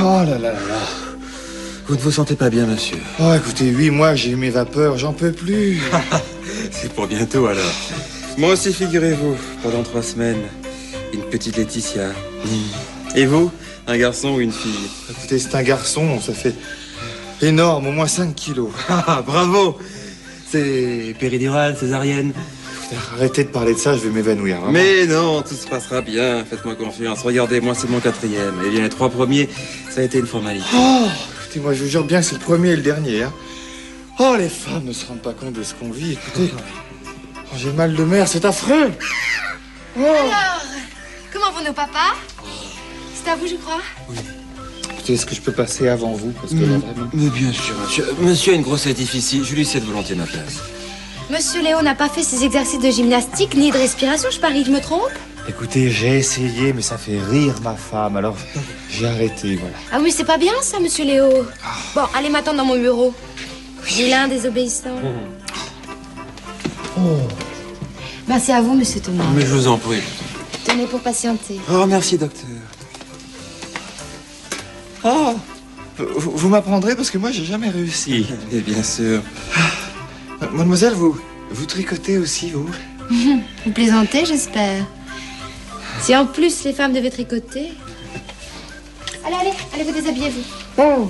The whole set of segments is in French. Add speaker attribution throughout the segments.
Speaker 1: Oh là là là là.
Speaker 2: Vous ne vous sentez pas bien, monsieur?
Speaker 1: Oh, écoutez, 8 mois que j'ai eu mes vapeurs, j'en peux plus.
Speaker 2: C'est pour bientôt, alors. Moi aussi, figurez-vous, pendant 3 semaines, une petite Laetitia. Et vous, un garçon ou une fille?
Speaker 1: Écoutez, c'est un garçon, ça fait énorme, au moins 5 kilos.
Speaker 2: Ah, bravo! C'est péridurale, césarienne?
Speaker 1: Arrêtez de parler de ça, je vais m'évanouir. Vraiment.
Speaker 2: Mais non, tout se passera bien, faites-moi confiance. Regardez, moi, c'est mon 4e. Et bien, les 3 premiers, ça a été une formalité.
Speaker 1: Oh, écoutez, moi, je vous jure bien que c'est le premier et le dernier. Hein. Oh, les femmes ne se rendent pas compte de ce qu'on vit, écoutez. Oh, j'ai mal de mer, c'est affreux.
Speaker 3: Oh. Alors, comment vont nos papas? C'est à vous, je crois.
Speaker 1: Oui. Écoutez, est-ce que je peux passer avant vous? Parce que là, vraiment...
Speaker 2: Mais bien sûr, monsieur. Monsieur a une grossette difficile, je lui cède volontiers ma place.
Speaker 3: Monsieur Léo n'a pas fait ses exercices de gymnastique ni de respiration, je parie, je me trompe?
Speaker 1: Écoutez, j'ai essayé, mais ça fait rire ma femme, alors j'ai arrêté, voilà.
Speaker 3: Ah oui, c'est pas bien ça, monsieur Léo. Bon, allez m'attendre dans mon bureau. J'ai l'un désobéissant.
Speaker 1: Oh.
Speaker 3: Merci à vous, monsieur Thomas.
Speaker 2: Mais je vous en prie.
Speaker 3: Tenez pour patienter.
Speaker 2: Oh, merci, docteur.
Speaker 1: Oh, vous m'apprendrez parce que moi, j'ai jamais réussi.
Speaker 2: Et bien sûr.
Speaker 1: Mademoiselle, vous tricotez aussi, vous?
Speaker 3: Vous plaisantez, j'espère. Si en plus les femmes devaient tricoter... Allez, vous déshabillez-vous.
Speaker 1: Oh.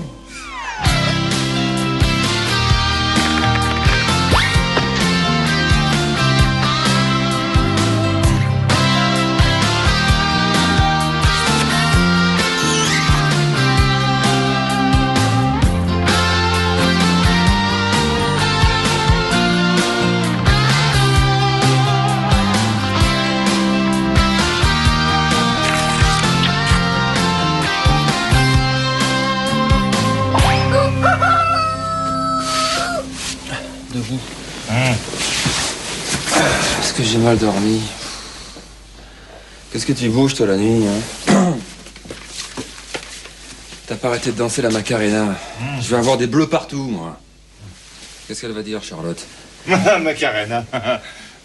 Speaker 2: Est-ce que j'ai mal dormi? Qu'est-ce que tu bouges, toi, la nuit, hein? T'as pas arrêté de danser la Macarena. Je vais avoir des bleus partout, moi. Qu'est-ce qu'elle va dire, Charlotte?
Speaker 1: Macarena.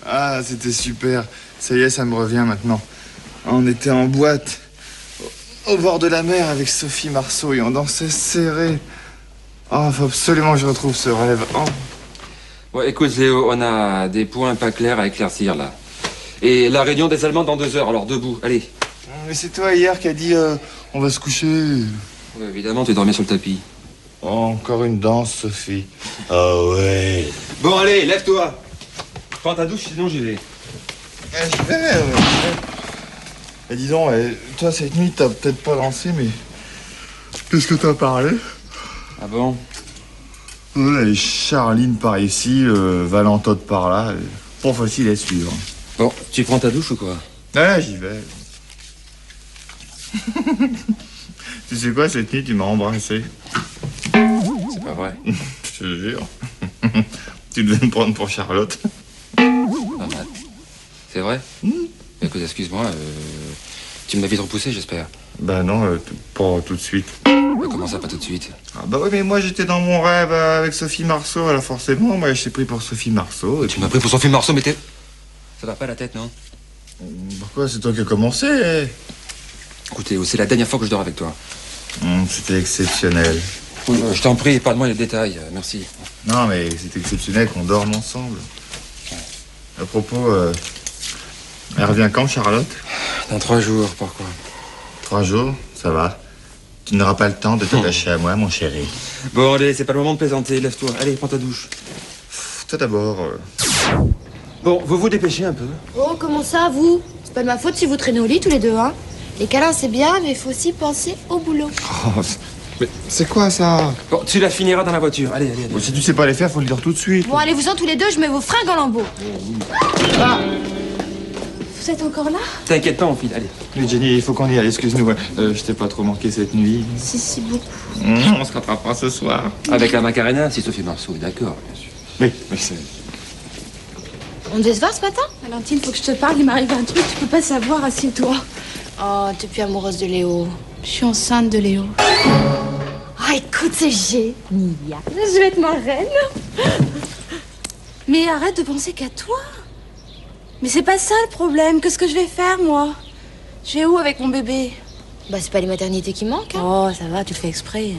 Speaker 1: Ah, c'était super. Ça y est, ça me revient maintenant. On était en boîte, au bord de la mer, avec Sophie Marceau, et on dansait serré. Oh, faut absolument que je retrouve ce rêve. Oh.
Speaker 2: Bon, écoute, Léo, on a des points pas clairs à éclaircir, là. Et la réunion des Allemands dans 2 heures, alors debout, allez.
Speaker 1: Mais c'est toi hier qui a dit on va se coucher.
Speaker 2: Ouais, évidemment, tu dormais sur le tapis.
Speaker 1: Oh, encore une danse, Sophie. Ah ouais.
Speaker 2: Bon, allez, lève-toi. Prends ta douche, sinon j'y vais.
Speaker 1: J'y vais. Et dis donc, toi, cette nuit, t'as peut-être pas dansé, mais... Qu'est-ce que t'as parlé?
Speaker 2: Ah bon?
Speaker 1: Ouais, Charline par ici, Valentin par là. Pas facile à suivre.
Speaker 2: Bon, tu prends ta douche ou quoi?
Speaker 1: Ouais, j'y vais. Tu sais quoi, cette nuit, tu m'as embrassé.
Speaker 2: C'est pas vrai.
Speaker 1: Je te jure. Tu devais me prendre pour Charlotte.
Speaker 2: Pas mal. C'est vrai? Écoute, excuse-moi, tu me l'as vite repoussé, j'espère.
Speaker 1: Bah non, pas tout de suite.
Speaker 2: Comment ça, pas tout de suite?
Speaker 1: Ah bah oui, mais moi j'étais dans mon rêve avec Sophie Marceau, alors forcément, moi je t'ai pris pour Sophie Marceau. Et
Speaker 2: Tu m'as pris pour Sophie Marceau, mais t'es... Ça va pas la tête, non?
Speaker 1: Pourquoi? C'est toi qui as commencé.
Speaker 2: Écoutez, c'est la dernière fois que je dors avec toi.
Speaker 1: C'était exceptionnel.
Speaker 2: Je t'en prie, parle-moi les détails, merci.
Speaker 1: Non, mais c'est exceptionnel qu'on dorme ensemble. À propos, elle revient quand, Charlotte?
Speaker 2: Dans 3 jours, pourquoi?
Speaker 1: 3 jours, ça va. Tu n'auras pas le temps de t'attacher à moi, mon chéri.
Speaker 2: Bon, allez, c'est pas le moment de plaisanter, lève-toi. Allez, prends ta douche.
Speaker 1: Toi d'abord.
Speaker 2: Bon, vous vous dépêchez un peu.
Speaker 3: Oh, comment ça, vous? C'est pas de ma faute si vous traînez au lit tous les deux, hein? Les câlins, c'est bien, mais il faut aussi penser au boulot.
Speaker 1: Oh, mais c'est quoi ça?
Speaker 2: Bon, tu la finiras dans la voiture. Allez.
Speaker 1: Bon, si tu sais pas les faire, faut le dire tout de suite.
Speaker 3: Bon, allez-vous-en tous les deux, je mets vos fringues en lambeaux.
Speaker 1: Ah.
Speaker 3: Vous êtes encore là?
Speaker 2: T'inquiète pas, on file, allez.
Speaker 1: Mais Jenny, il faut qu'on y aille, excuse-nous. Je t'ai pas trop manqué cette nuit.
Speaker 3: Si, beaucoup.
Speaker 1: On se rattrapera ce soir.
Speaker 2: Avec la Macarena, si Sophie Marceau est d'accord, bien sûr.
Speaker 1: Oui, c'est...
Speaker 3: On devait se voir ce matin?
Speaker 4: Valentine, faut que je te parle, il m'arrive un truc, tu peux pas savoir, assieds-toi.
Speaker 3: Oh, t'es plus amoureuse de Léo.
Speaker 4: Je suis enceinte de Léo.
Speaker 3: Ah, écoute, c'est génial. Je vais être ma reine.
Speaker 4: Mais arrête de penser qu'à toi. Mais c'est pas ça le problème. Qu'est-ce que je vais faire, moi? Je vais où avec mon bébé?
Speaker 3: Bah, c'est pas les maternités qui manquent, hein.
Speaker 4: Oh, ça va, tu le fais exprès.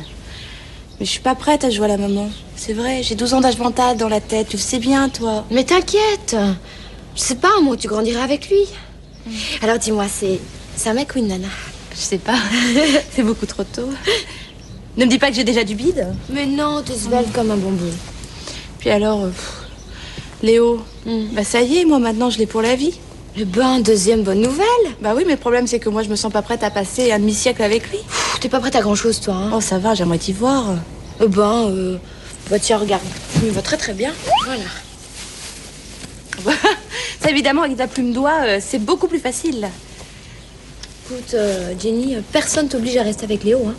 Speaker 4: Mais je suis pas prête à jouer à la maman. C'est vrai, j'ai 12 ans d'âge mental dans la tête, tu le sais bien, toi.
Speaker 3: Mais t'inquiète. Je sais pas, moi, tu grandiras avec lui. Alors, dis-moi, c'est un mec ou une nana?
Speaker 4: Je sais pas, c'est beaucoup trop tôt. Ne me dis pas que j'ai déjà du bide.
Speaker 3: Mais non, t'es svelte comme un bonbon.
Speaker 4: Puis alors, Léo, bah ça y est, moi maintenant je l'ai pour la vie.
Speaker 3: Eh ben, deuxième bonne nouvelle.
Speaker 4: Bah oui, mais le problème c'est que moi je me sens pas prête à passer un demi-siècle avec lui.
Speaker 3: T'es pas prête à grand-chose, toi, hein.
Speaker 4: Oh ça va, j'aimerais t'y voir.
Speaker 3: Bah tiens, regarde. Il va très très bien. Voilà.
Speaker 4: Ça évidemment, avec ta plume doigt, c'est beaucoup plus facile.
Speaker 3: Écoute, Jenny, personne t'oblige à rester avec Léo, hein.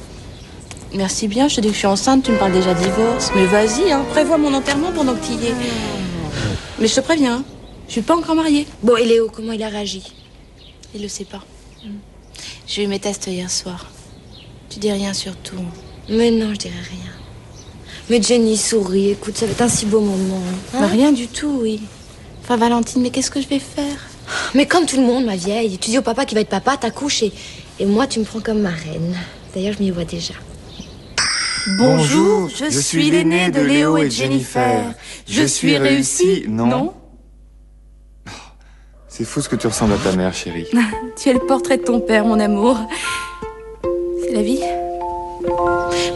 Speaker 4: Merci bien, je te dis que je suis enceinte, tu me parles déjà de divorce. Mais vas-y, hein, prévois mon enterrement pendant que t'y es. Mais je te préviens, hein, je suis pas encore mariée.
Speaker 3: Bon, et Léo, comment il a réagi?
Speaker 4: Il le sait pas. J'ai eu mes tests hier soir. Tu dis rien surtout.
Speaker 3: Mais non, je dirais rien. Mais Jenny, souris, écoute, ça va être un si beau moment. Hein?
Speaker 4: Bah, rien du tout, oui. Enfin, Valentine, mais qu'est-ce que je vais faire?
Speaker 3: Mais comme tout le monde, ma vieille. Tu dis au papa qu'il va être papa, t'accouches et moi, tu me prends comme ma reine. D'ailleurs, je m'y vois déjà.
Speaker 4: Bonjour, je suis l'aîné de Léo et de Jennifer. Je suis réussie, non?
Speaker 1: C'est fou ce que tu ressembles à ta mère, chérie.
Speaker 4: Tu es le portrait de ton père, mon amour. C'est la vie.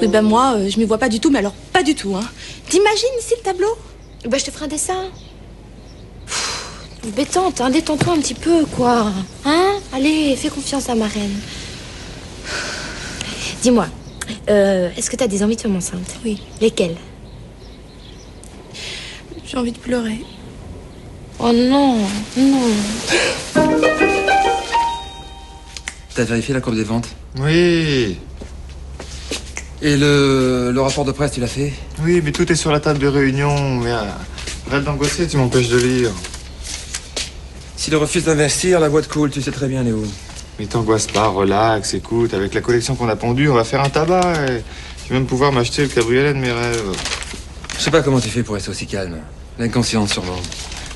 Speaker 4: Mais ben moi, je m'y vois pas du tout, mais alors pas du tout, hein. T'imagines ici le tableau?
Speaker 3: Bah, je te ferai un dessin. Bêtante, hein, détends-toi un petit peu, quoi. Hein? Allez, fais confiance à ma reine. Dis-moi, est-ce que t'as des envies de tomber enceinte?
Speaker 4: Oui.
Speaker 3: Lesquelles?
Speaker 4: J'ai envie de pleurer.
Speaker 3: Oh non, non.
Speaker 2: T'as vérifié la courbe des ventes?
Speaker 1: Oui.
Speaker 2: Et le rapport de presse, tu l'as fait?
Speaker 1: Oui, mais tout est sur la table de réunion. Mais arrête d'angoisser, tu m'empêches de lire.
Speaker 2: S'il refuse d'investir, la boîte coule, tu sais très bien, Léo.
Speaker 1: Mais t'angoisse pas, relax, écoute. Avec la collection qu'on a pendue, on va faire un tabac. Et je vais même pouvoir m'acheter le cabriolet de mes rêves.
Speaker 2: Je sais pas comment tu fais pour rester aussi calme. L'inconscience, sûrement.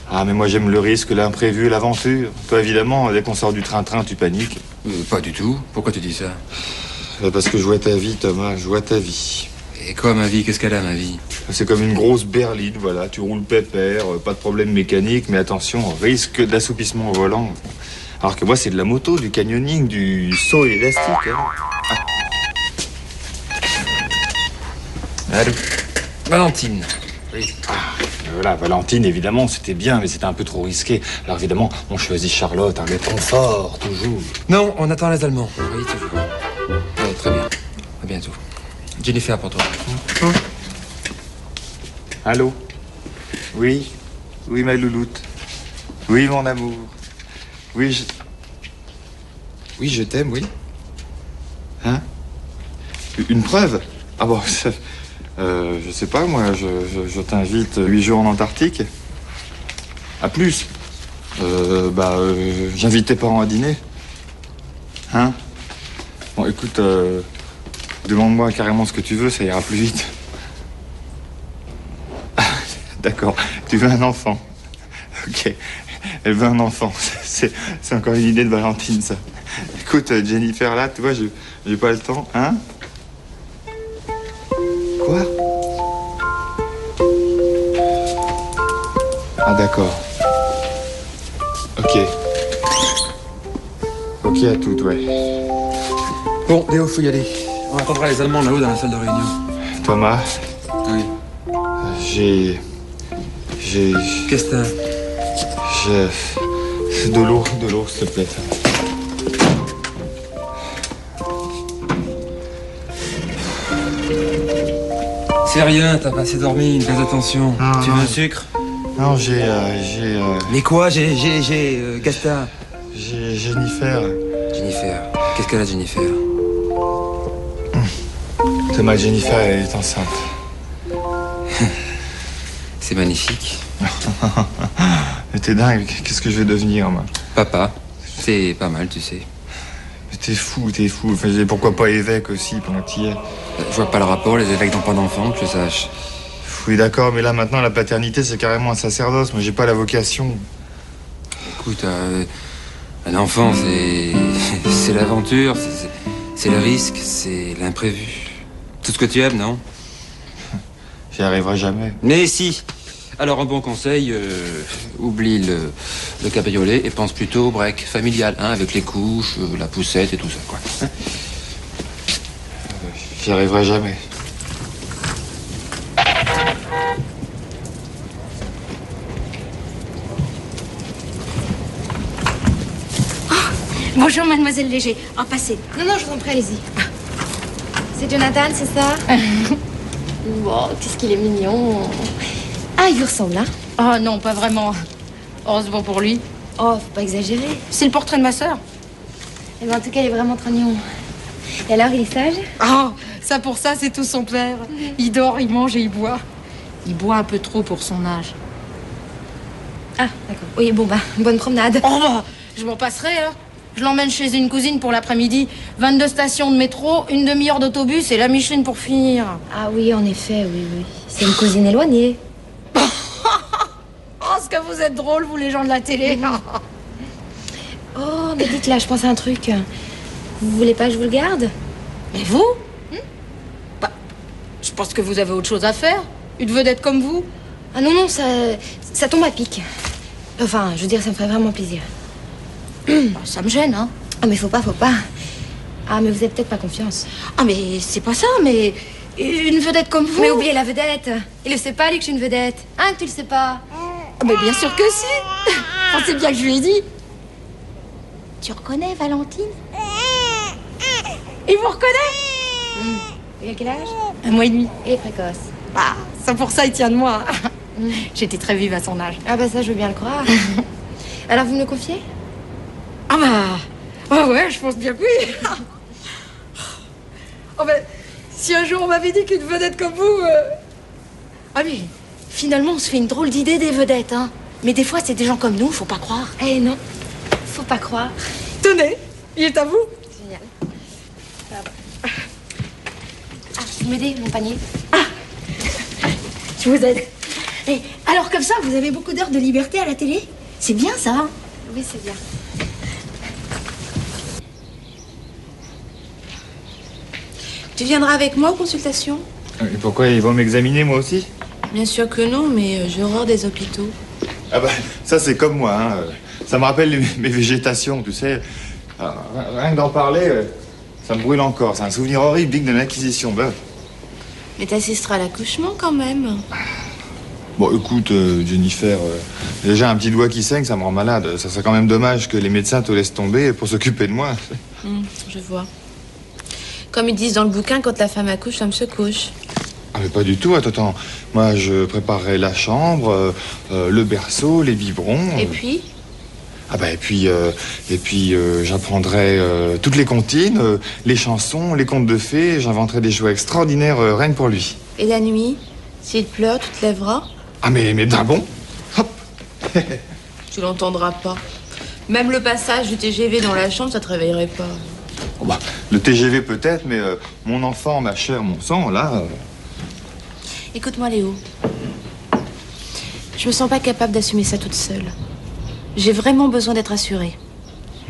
Speaker 1: Ah, mais moi j'aime le risque, l'imprévu, l'aventure. Toi, évidemment, dès qu'on sort du train-train, tu paniques.
Speaker 2: Pas du tout. Pourquoi tu dis ça?
Speaker 1: Parce que je vois ta vie, Thomas, je vois ta vie.
Speaker 2: Et quoi, ma vie? Qu'est-ce qu'elle a, ma vie?
Speaker 1: C'est comme une grosse berline, voilà. Tu roules pépère, pas de problème mécanique, mais attention, risque d'assoupissement au volant. Alors que moi, c'est de la moto, du canyoning, du saut élastique. Hein. Ah. Allô?
Speaker 2: Valentine. Oui.
Speaker 1: Voilà, Valentine, évidemment, c'était bien, mais c'était un peu trop risqué. Alors évidemment, on choisit Charlotte, le confort, toujours.
Speaker 2: Non, on attend les Allemands. Oui, toujours. Ouais, très bien. À bientôt. Jennifer, pour toi.
Speaker 1: Allô? Oui? Oui, ma louloute. Oui, mon amour. Oui, je t'aime, oui. Hein? Une preuve? Ah bon, je sais pas, moi, je t'invite 8 jours en Antarctique. À plus. J'invite tes parents à dîner. Hein? Bon, écoute, demande-moi carrément ce que tu veux, ça ira plus vite. D'accord, tu veux un enfant. Ok, elle veut un enfant. C'est encore une idée de Valentine, ça. Écoute, Jennifer, là, tu vois, j'ai pas le temps, hein? Quoi? Ah, d'accord. Ok. Ok à tout, ouais.
Speaker 2: Bon, Léo, faut y aller. On attendra les Allemands là-haut dans la salle de réunion.
Speaker 1: Thomas,
Speaker 2: Oui.
Speaker 1: j'ai...
Speaker 2: Qu'est-ce que t'as?
Speaker 1: De l'eau, s'il te plaît.
Speaker 2: C'est rien, t'as pas assez dormi, fais attention.
Speaker 1: Ah,
Speaker 2: Tu veux
Speaker 1: non.
Speaker 2: un sucre?
Speaker 1: Non, j'ai
Speaker 2: Mais quoi? Qu'est-ce que t'as?
Speaker 1: Jennifer.
Speaker 2: Jennifer. Qu'est-ce qu'elle a, Jennifer?
Speaker 1: Thomas, Jennifer, elle est enceinte.
Speaker 2: C'est magnifique.
Speaker 1: Mais t'es dingue, qu'est-ce que je vais devenir, moi?
Speaker 2: Papa. C'est pas mal, tu sais.
Speaker 1: Mais t'es fou. Enfin, pourquoi pas évêque aussi, pendant que t'y es?
Speaker 2: Je vois pas le rapport, les évêques n'ont pas d'enfants, que je sache.
Speaker 1: Oui, d'accord, mais là, maintenant, la paternité, c'est carrément un sacerdoce. Moi, j'ai pas la vocation.
Speaker 2: Écoute, un enfant, c'est l'aventure, C'est le risque, c'est l'imprévu. Tout ce que tu aimes, non?
Speaker 1: J'y arriverai jamais.
Speaker 2: Mais si. Alors, un bon conseil, oublie le cabriolet et pense plutôt au break familial, hein, avec les couches, la poussette et tout ça, quoi. Hein?
Speaker 1: J'y arriverai jamais.
Speaker 3: Bonjour, mademoiselle Léger. Oh, passez. Non, je vous en prie, allez-y. C'est Jonathan, c'est ça? Bon, qu'est-ce qu'il est mignon. Ah, il vous ressemble, hein?
Speaker 4: Oh non, pas vraiment. Heureusement pour lui.
Speaker 3: Oh, faut pas exagérer.
Speaker 4: C'est le portrait de ma sœur.
Speaker 3: Eh ben, en tout cas, il est vraiment trop mignon. Et alors, il est sage?
Speaker 4: Oh, ça pour ça, c'est tout son père. Il dort, il mange et il boit. Il boit un peu trop pour son âge.
Speaker 3: Ah, d'accord. Oui, bon, bah, bonne promenade.
Speaker 4: Oh, bah, je m'en passerai, hein. Je l'emmène chez une cousine pour l'après-midi. 22 stations de métro, une demi-heure d'autobus et la Micheline pour finir.
Speaker 3: Ah oui, en effet, oui. C'est une cousine éloignée.
Speaker 4: Oh, ce que vous êtes drôles, vous, les gens de la télé.
Speaker 3: Oh, mais dites là, je pense à un truc. Vous voulez pas que je vous le garde?
Speaker 4: Mais vous Bah, je pense que vous avez autre chose à faire. Une vedette comme vous.
Speaker 3: Ah non, ça tombe à pic. Enfin, je veux dire, ça me ferait vraiment plaisir.
Speaker 4: Bah, ça me gêne, hein.
Speaker 3: Ah, mais faut pas. Ah, mais vous avez peut-être pas confiance.
Speaker 4: Ah, mais c'est pas ça, mais une vedette comme vous.
Speaker 3: Mais oubliez la vedette. Il le sait pas, lui, que je suis une vedette. Hein, que tu le sais pas?
Speaker 4: Ah, mais bien sûr que si. On sait bien que je lui ai dit. Tu reconnais Valentine? Il vous reconnaît?
Speaker 3: Il a quel âge?
Speaker 4: 1 mois et demi.
Speaker 3: Il est précoce.
Speaker 4: Ah, c'est pour ça il tient de moi. J'étais très vive à son âge.
Speaker 3: Ah bah ça, je veux bien le croire. Alors, vous me le confiez?
Speaker 4: Ah bah ouais, je pense bien que oui. Oh ben, si un jour on m'avait dit qu'une vedette comme vous... Ah mais, finalement, on se fait une drôle d'idée des vedettes, hein. Mais des fois, c'est des gens comme nous, faut pas croire.
Speaker 3: Eh non, faut pas croire.
Speaker 4: Tenez, il est à vous.
Speaker 3: Génial. Ah, vous m'aidez, mon panier?
Speaker 4: Je vous aide. Et alors comme ça, vous avez beaucoup d'heures de liberté à la télé? C'est bien ça, hein?
Speaker 3: Oui, c'est bien.
Speaker 4: Tu viendras avec moi aux consultations?
Speaker 1: Et pourquoi ils vont m'examiner, moi aussi?
Speaker 4: Bien sûr que non, mais j'ai horreur des hôpitaux.
Speaker 1: Ah bah, ça c'est comme moi, hein. Ça me rappelle mes végétations, tu sais. Alors, rien que d'en parler, ça me brûle encore. C'est un souvenir horrible, digne de l'Inquisition. Bah.
Speaker 4: Mais t'assisteras à l'accouchement quand même.
Speaker 1: Bon, écoute, Jennifer, déjà un petit doigt qui saigne, ça me rend malade. Ça serait quand même dommage que les médecins te laissent tomber pour s'occuper de moi.
Speaker 4: Je vois. Comme ils disent dans le bouquin, quand la femme accouche, l'homme se couche.
Speaker 1: Ah mais pas du tout, attends. Moi, je préparerai la chambre, le berceau, les biberons.
Speaker 4: Et puis?
Speaker 1: Ah bah, et puis j'apprendrai toutes les comptines, les chansons, les contes de fées. J'inventerai des jouets extraordinaires rien que pour lui.
Speaker 4: Et la nuit? S'il pleure, tu te lèveras?
Speaker 1: Ah mais d'un bon. Hop.
Speaker 4: Tu l'entendras pas. Même le passage du TGV dans la chambre, ça te réveillerait pas.
Speaker 1: Oh bah, le TGV peut-être, mais mon enfant, ma chair, mon sang, là...
Speaker 4: Écoute-moi, Léo. Je me sens pas capable d'assumer ça toute seule. J'ai vraiment besoin d'être rassurée.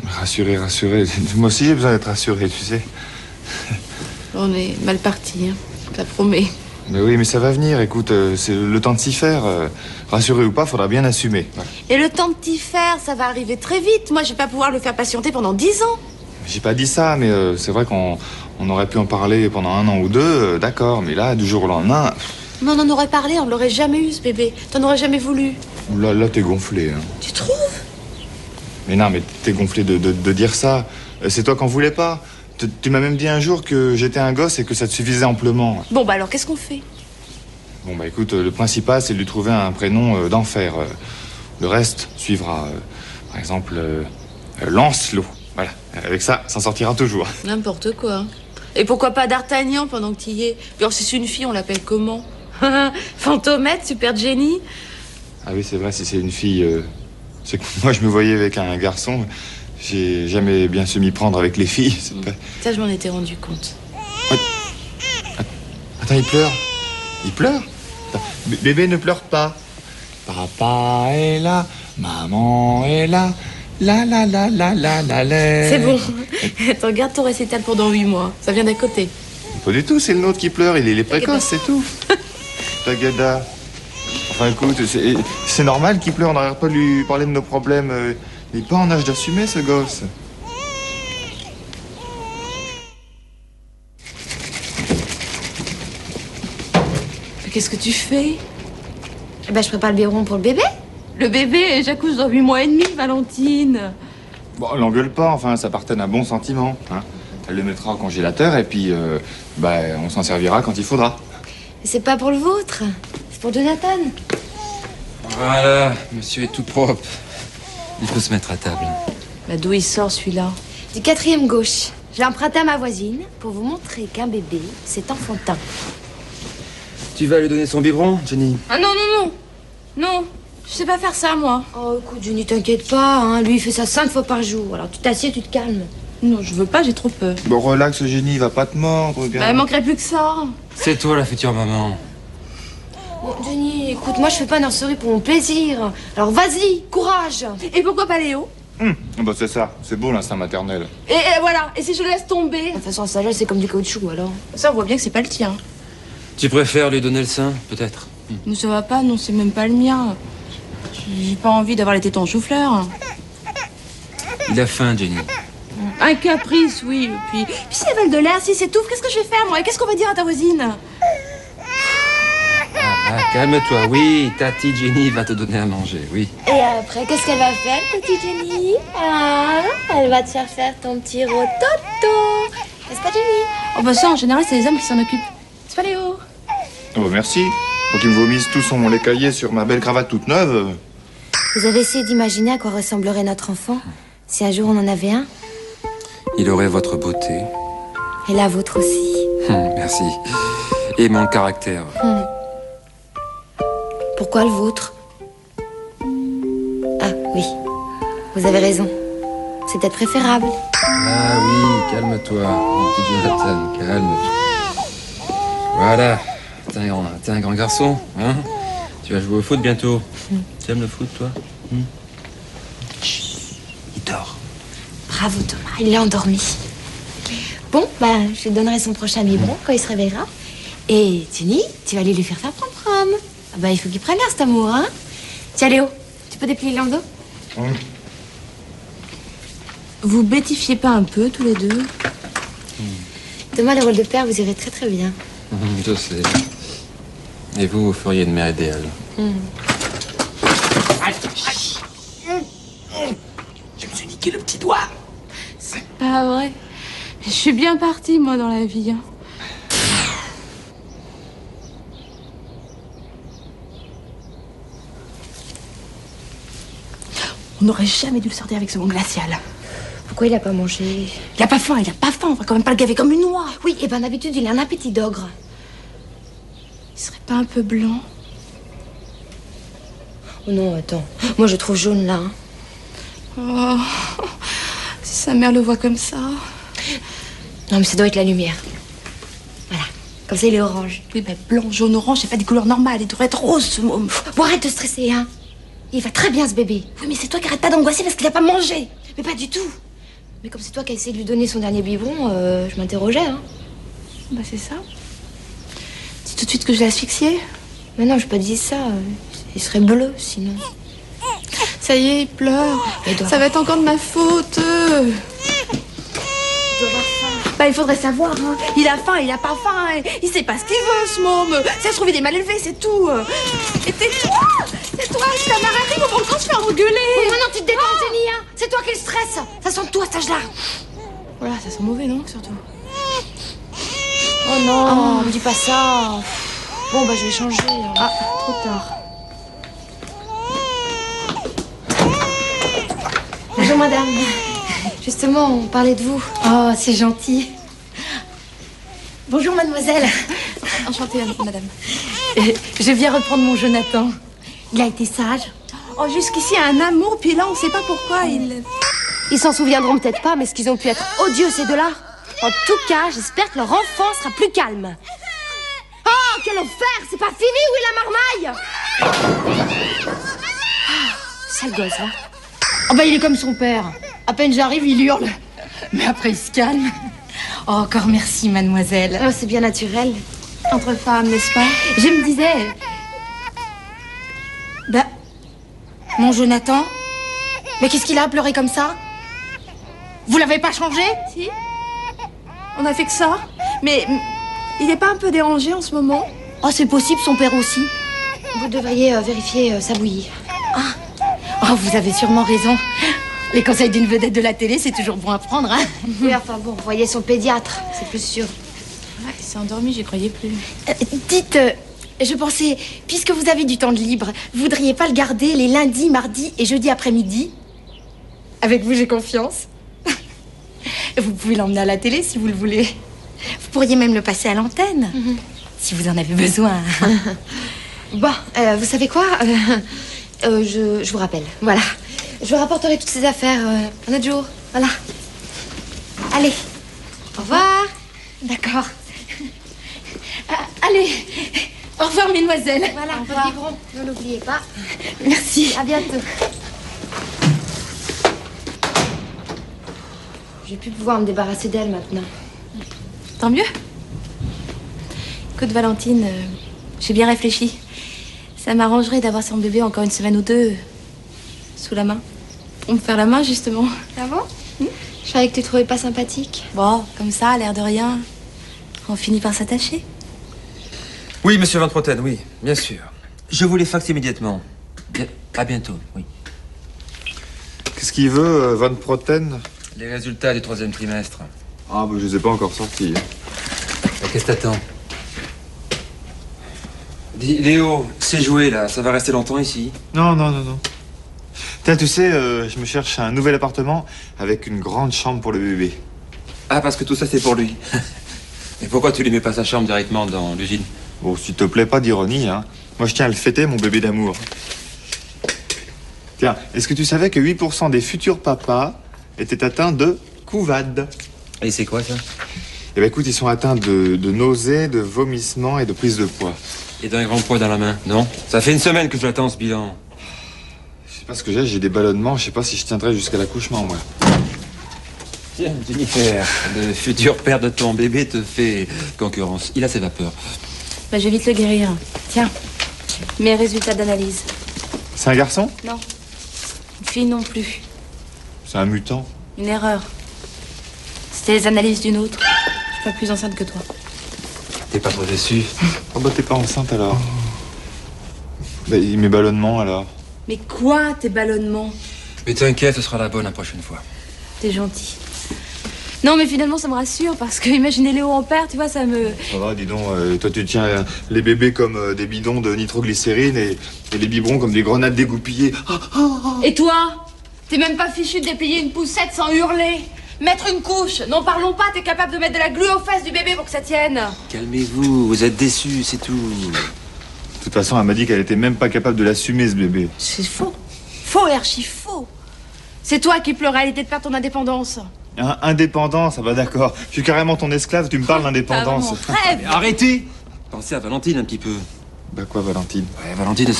Speaker 1: Rassuré. Moi aussi, j'ai besoin d'être rassuré, tu sais.
Speaker 4: On est mal parti, hein. Ça promet.
Speaker 1: Mais oui, mais ça va venir, écoute, c'est le temps de s'y faire. Rassuré ou pas, faudra bien assumer. Ouais.
Speaker 4: Et le temps de t'y faire, ça va arriver très vite. Moi, je vais pas pouvoir le faire patienter pendant 10 ans.
Speaker 1: J'ai pas dit ça, mais c'est vrai qu'on aurait pu en parler pendant 1 an ou 2, d'accord, mais là, du jour au lendemain...
Speaker 4: Mais on en aurait parlé, on l'aurait jamais eu, ce bébé. T'en aurais jamais voulu.
Speaker 1: Là t'es gonflé, hein.
Speaker 4: Tu trouves?
Speaker 1: Mais non, mais t'es gonflé de dire ça. C'est toi qu'on voulait pas. Tu m'as même dit un jour que j'étais un gosse et que ça te suffisait amplement.
Speaker 4: Bon, bah alors, qu'est-ce qu'on fait?
Speaker 1: Bon, bah écoute, le principal, c'est de lui trouver un prénom d'enfer. Le reste suivra. Par exemple, Lancelot. Voilà, avec ça, s'en sortira toujours.
Speaker 4: N'importe quoi. Et pourquoi pas D'Artagnan pendant que t'y es? Puis alors, si c'est une fille, on l'appelle comment? Fantomette, super Jenny?
Speaker 1: Ah oui, c'est vrai, si c'est une fille... c'est que moi, je me voyais avec un garçon. J'ai jamais bien su m'y prendre avec les filles. Pas...
Speaker 4: Ça, je m'en étais rendu compte.
Speaker 1: Attends, il pleure. Il pleure? Attends, bébé ne pleure pas. Papa est là, maman est là. La la la la la la la.
Speaker 4: C'est bon. Attends, garde ton récital pour dans 8 mois. Ça vient d'à côté.
Speaker 1: Pas du tout, c'est le nôtre qui pleure, il est précoce, c'est tout. Tagada. Enfin écoute, c'est normal qu'il pleure, on n'arrête pas de lui parler de nos problèmes. Il est pas en âge d'assumer ce gosse.
Speaker 4: Qu'est-ce que tu fais?
Speaker 3: Eh ben, je prépare le biberon pour le bébé.
Speaker 4: Le bébé, j'accouche dans 8 mois et demi, Valentine.
Speaker 1: Bon, l'engueule pas, enfin, ça partait d'un bon sentiment. Hein. Elle le mettra au congélateur et puis, on s'en servira quand il faudra.
Speaker 3: Mais c'est pas pour le vôtre, c'est pour Jonathan.
Speaker 2: Voilà, monsieur est tout propre. Il peut se mettre à table.
Speaker 4: Bah, d'où il sort celui-là?
Speaker 3: Du 4e gauche. Je l'ai emprunté à ma voisine pour vous montrer qu'un bébé, c'est enfantin.
Speaker 2: Tu vas lui donner son biberon, Jenny?
Speaker 4: Ah non, non, non. Non, je sais pas faire ça, moi.
Speaker 3: Oh, écoute, Jenny, t'inquiète pas, hein. Lui, il fait ça 5 fois par jour. Alors, tu t'assieds, tu te calmes.
Speaker 4: Non, je veux pas, j'ai trop peur.
Speaker 1: Bon, relax, Génie, il va pas te mordre, regarde.
Speaker 4: Bah, il manquerait plus que ça.
Speaker 2: C'est toi la future maman.
Speaker 3: Bon, Jenny, écoute, moi, je fais pas nurserie pour mon plaisir. Alors, vas-y, courage.
Speaker 4: Et pourquoi pas Léo?
Speaker 1: Bah, c'est ça, c'est beau l'instinct maternel.
Speaker 4: Et voilà, et si je le laisse tomber?
Speaker 3: De toute façon, ça, c'est comme du caoutchouc, alors.
Speaker 4: Ça, on voit bien que c'est pas le tien.
Speaker 2: Tu préfères lui donner le sein, peut-être?
Speaker 4: Ne ça va pas, non, c'est même pas le mien. J'ai pas envie d'avoir les tétons en chou-fleur.
Speaker 2: Il a faim, Jenny.
Speaker 4: Un caprice, oui. Puis si elle avale de l'air, si s'étouffe, qu'est-ce que je vais faire, moi? Et qu'est-ce qu'on va dire à ta voisine?
Speaker 2: Calme-toi, oui, Tati Jenny va te donner à manger, oui.
Speaker 3: Et après, qu'est-ce qu'elle va faire, petite Jenny? Ah, elle va te faire ton petit rototo. N'est-ce pas, Jenny?
Speaker 4: Oh bah ça, en général, c'est les hommes qui s'en occupent. C'est pas Léo?
Speaker 1: Oh, bah, merci. Quand tu me vomisses tout son lait caillé sur ma belle cravate toute neuve.
Speaker 3: Vous avez essayé d'imaginer à quoi ressemblerait notre enfant si un jour on en avait un?
Speaker 2: Il aurait votre beauté.
Speaker 3: Et la vôtre aussi.
Speaker 2: Merci. Et mon caractère.
Speaker 3: Pourquoi le vôtre? Ah oui, vous avez raison. C'est peut-être préférable.
Speaker 2: Ah oui, calme-toi, mon petit Jonathan, calme-toi. Voilà, t'es un grand garçon, hein? Tu vas jouer au foot bientôt. Tu aimes le foot, toi? Chut, il dort.
Speaker 3: Bravo Thomas, il est endormi. Bon, je lui donnerai son prochain biberon quand il se réveillera. Et Jenny, tu vas aller lui faire prom-prom. Ah il faut qu'il prenne l'air cet amour, hein? Tiens Léo, tu peux déplier le landau?
Speaker 4: Vous bêtifiez pas un peu, tous les deux?
Speaker 3: Thomas, le rôle de père, vous irez très très bien.
Speaker 2: Je sais. Et vous feriez une mère idéale.
Speaker 5: Je me suis niqué le petit doigt.
Speaker 4: Pas vrai. Je suis bien partie, moi, dans la vie. Hein. On n'aurait jamais dû le sortir avec ce bon glacial.
Speaker 3: Pourquoi il a pas mangé?
Speaker 4: Il a pas faim, il a pas faim. On va quand même pas le gaver comme une noix.
Speaker 3: Oui, et d'habitude, il a un appétit d'ogre.
Speaker 4: Il serait pas un peu blanc?
Speaker 3: Oh non, attends. Moi, je trouve jaune, là. Hein.
Speaker 4: Oh, si sa mère le voit comme ça.
Speaker 3: Non, mais ça doit être la lumière. Voilà. Comme ça, il est orange.
Speaker 4: Oui, mais blanc, jaune, orange, c'est pas des couleurs normales. Il devrait être rose, ce môme.
Speaker 3: Bon, arrête de stresser, hein. Il va très bien, ce bébé.
Speaker 4: Oui, mais c'est toi qui arrête pas d'angoisser parce qu'il a pas mangé.
Speaker 3: Mais pas du tout. Mais comme c'est toi qui as essayé de lui donner son dernier biberon, je m'interrogeais, hein.
Speaker 4: Bah, c'est ça. Dis tout de suite que je l'ai asphyxié.
Speaker 3: Mais non, je pas dit ça. Il serait bleu, sinon.
Speaker 4: Ça y est, il pleure. Ça va être encore de ma faute. Bah, il faudrait savoir, hein. Il a faim, il a pas faim. Il sait pas ce qu'il veut, ce môme. Ça se trouve, il est mal élevé, c'est tout. Et tais-toi. Tais-toi, si ta mère arrive, on va encore se faire engueuler.
Speaker 3: Oh, maintenant, tu te détends, Jenny, hein. C'est toi qui le stresse. Ça sent tout à cet âge-là.
Speaker 4: Voilà, ça sent mauvais, non, surtout.
Speaker 3: Oh non, me dis pas ça. Bon, je vais changer.
Speaker 4: Ah, trop tard.
Speaker 3: Bonjour, madame. Justement, on parlait de vous. Oh, c'est gentil. Bonjour, mademoiselle.
Speaker 4: Enchantée, madame.
Speaker 3: Je viens reprendre mon Jonathan. Il a été sage.
Speaker 4: Oh, jusqu'ici, un amour, puis là, on sait pas pourquoi il...
Speaker 3: Ils s'en souviendront peut-être pas, mais ce qu'ils ont pu être odieux, ces deux-là. En tout cas, j'espère que leur enfant sera plus calme. Oh, quel enfer! C'est pas fini, oui, la marmaille! Sale gosse, hein? Oh bah il est comme son père. À peine j'arrive, il hurle. Mais après il se calme. Oh, encore merci, mademoiselle.
Speaker 4: Oh, c'est bien naturel.
Speaker 3: Entre femmes, n'est-ce pas? Je me disais... Bah... Mon Jonathan? Mais qu'est-ce qu'il a à pleurer comme ça? Vous l'avez pas changé?
Speaker 4: Si. On a fait que ça. Mais il est pas un peu dérangé en ce moment?
Speaker 3: Oh, c'est possible, son père aussi.
Speaker 4: Vous devriez vérifier sa bouillie.
Speaker 3: Oh, vous avez sûrement raison. Les conseils d'une vedette de la télé, c'est toujours bon à prendre, hein?
Speaker 4: Oui, enfin bon, voyez son pédiatre, c'est plus sûr.
Speaker 3: Ouais, il s'est endormi, j'y croyais plus. Dites, je pensais, puisque vous avez du temps de libre, vous voudriez pas le garder les lundis, mardis et jeudis après-midi? Avec vous, j'ai confiance. Vous pouvez l'emmener à la télé si vous le voulez. Vous pourriez même le passer à l'antenne, si vous en avez besoin.
Speaker 4: Bon, vous savez quoi je vous rappelle, voilà. Je vous rapporterai toutes ces affaires un autre jour, voilà. Allez, au revoir.
Speaker 3: D'accord. Allez, au revoir, mesdemoiselles.
Speaker 4: Voilà,
Speaker 3: Au
Speaker 4: votre
Speaker 3: revoir.
Speaker 4: biberon, ne l'oubliez pas.
Speaker 3: Merci.
Speaker 4: À bientôt. Je vais plus pouvoir me débarrasser d'elle maintenant.
Speaker 3: Tant mieux.
Speaker 4: Écoute, Valentine, j'ai bien réfléchi. Ça m'arrangerait d'avoir son bébé encore une semaine ou deux sous la main. Pour me faire la main, justement.
Speaker 3: Ah bon?
Speaker 4: Je croyais que tu trouvais pas sympathique. Bon, comme ça, à l'air de rien, on finit par s'attacher.
Speaker 2: Oui, monsieur Van Proten, oui, bien sûr. Je vous les faxe immédiatement. À bientôt, oui.
Speaker 1: Qu'est-ce qu'il veut, Van Proten?
Speaker 2: Les résultats du 3e trimestre.
Speaker 1: Ah, bah, je les ai pas encore sortis.
Speaker 2: Qu'est-ce que t'attends? Dis, Léo, c'est joué là, ça va rester longtemps ici?
Speaker 1: Non. Tiens, tu sais, je me cherche un nouvel appartement avec une grande chambre pour le bébé.
Speaker 2: Ah, parce que tout ça c'est pour lui. Et pourquoi tu lui mets pas sa chambre directement dans l'usine?
Speaker 1: Bon, s'il te plaît, pas d'ironie, hein. Moi, je tiens à le fêter, mon bébé d'amour. Tiens, est-ce que tu savais que 8% des futurs papas étaient atteints de couvade?
Speaker 2: Et c'est quoi ça?
Speaker 1: Eh ben, écoute, ils sont atteints de nausées, de vomissements et de prise de poids.
Speaker 2: Et d'un grand poids dans la main, non? Ça fait une semaine que je l'attends ce bilan.
Speaker 1: Je sais pas ce que j'ai des ballonnements, je sais pas si je tiendrai jusqu'à l'accouchement, moi.
Speaker 2: Tiens, Jennifer, le futur père de ton bébé te fait concurrence. Il a ses vapeurs.
Speaker 4: Bah, je vais vite le guérir. Tiens, mes résultats d'analyse.
Speaker 1: C'est un garçon?
Speaker 4: Non. Une fille non plus.
Speaker 1: C'est un mutant.
Speaker 4: Une erreur. C'était les analyses d'une autre. Je suis pas plus enceinte que toi.
Speaker 2: T'es pas trop déçu?
Speaker 1: Oh bah t'es pas enceinte alors. Bah, mes ballonnements alors.
Speaker 4: Mais quoi, tes ballonnements?
Speaker 2: Mais t'inquiète, ce sera la bonne la prochaine fois.
Speaker 4: T'es gentil. Non, mais finalement, ça me rassure parce que imaginer Léo en père, tu vois, ça me...
Speaker 1: Ça va, dis donc, toi tu tiens les bébés comme des bidons de nitroglycérine et les biberons comme des grenades dégoupillées.
Speaker 4: Et toi? T'es même pas fichu de déplier une poussette sans hurler. Mettre une couche. N'en parlons pas, t'es capable de mettre de la glu aux fesses du bébé pour que ça tienne.
Speaker 2: Calmez-vous, vous êtes déçus, c'est tout.
Speaker 1: De toute façon, elle m'a dit qu'elle était même pas capable de l'assumer, ce bébé.
Speaker 4: C'est faux. Faux et archi faux. C'est toi qui pleurais à l'idée de perdre ton indépendance.
Speaker 1: Hein, indépendance, ah bah d'accord. Je suis carrément ton esclave, tu me parles d'indépendance.
Speaker 4: Rêve.
Speaker 2: Arrêtez! Pensez à Valentine un petit peu.
Speaker 1: Bah quoi, Valentine?
Speaker 2: Ouais, Valentine,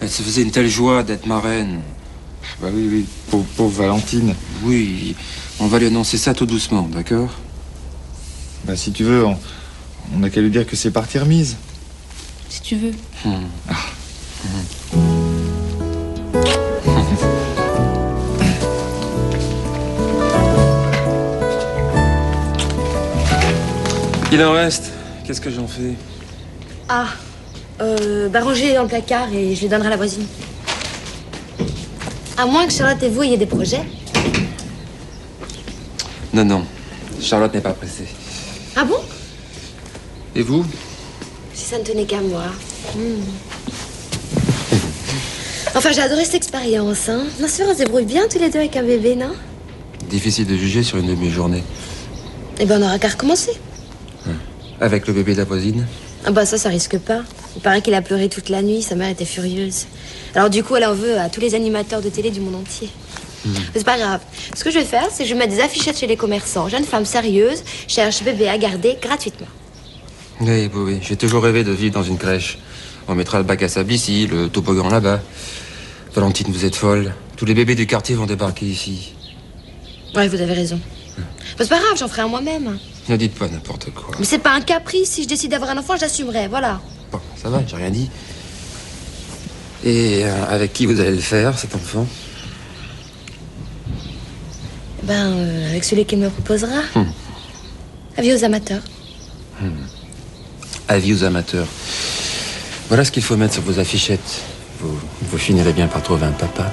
Speaker 2: elle se faisait une telle joie d'être marraine.
Speaker 1: Bah oui, pauvre Valentine.
Speaker 2: Oui, on va lui annoncer ça tout doucement, d'accord?
Speaker 1: Bah si tu veux, on a qu'à lui dire que c'est partie remise.
Speaker 4: Si tu veux.
Speaker 2: Il en reste. Qu'est-ce que j'en fais?
Speaker 4: Ah, bah rangez dans le placard et je les donnerai à la voisine. À moins que Charlotte et vous ayez des projets.
Speaker 2: Non. Charlotte n'est pas pressée.
Speaker 4: Ah bon?
Speaker 2: Et vous?
Speaker 4: Si ça ne tenait qu'à moi. Enfin, j'ai adoré cette expérience, hein. Non, c'est vrai, on se débrouille bien tous les deux avec un bébé, non?
Speaker 2: Difficile de juger sur une demi-journée.
Speaker 4: Eh ben, on aura qu'à recommencer.
Speaker 2: Avec le bébé de la voisine?
Speaker 4: Ah bah ça risque pas. Il paraît qu'il a pleuré toute la nuit, sa mère était furieuse. Alors du coup, elle en veut à tous les animateurs de télé du monde entier. C'est pas grave. Ce que je vais faire, c'est que je vais mettre des affichettes chez les commerçants. Jeune femme sérieuse, cherche bébé à garder gratuitement.
Speaker 2: Oui. J'ai toujours rêvé de vivre dans une crèche. On mettra le bac à sable ici, le toboggan là-bas. Valentine, vous êtes folle. Tous les bébés du quartier vont débarquer ici.
Speaker 4: Ouais, vous avez raison. Bah, c'est pas grave, j'en ferai un moi-même.
Speaker 2: Ne dites pas n'importe quoi.
Speaker 4: Mais c'est pas un caprice. Si je décide d'avoir un enfant, j'assumerai, voilà.
Speaker 2: Bon, ça va, j'ai rien dit. Et avec qui vous allez le faire, cet enfant?
Speaker 4: Avec celui qui me le proposera. Avis aux amateurs.
Speaker 2: Avis aux amateurs. Voilà ce qu'il faut mettre sur vos affichettes. Vous finirez bien par trouver un papa.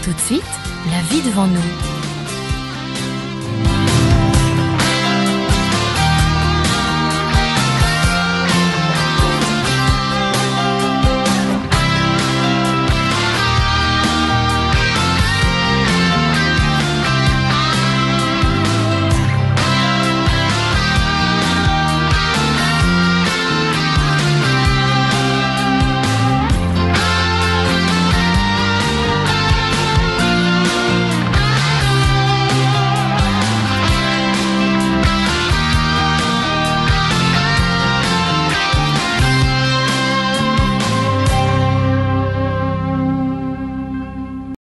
Speaker 6: Tout de suite, la vie devant nous.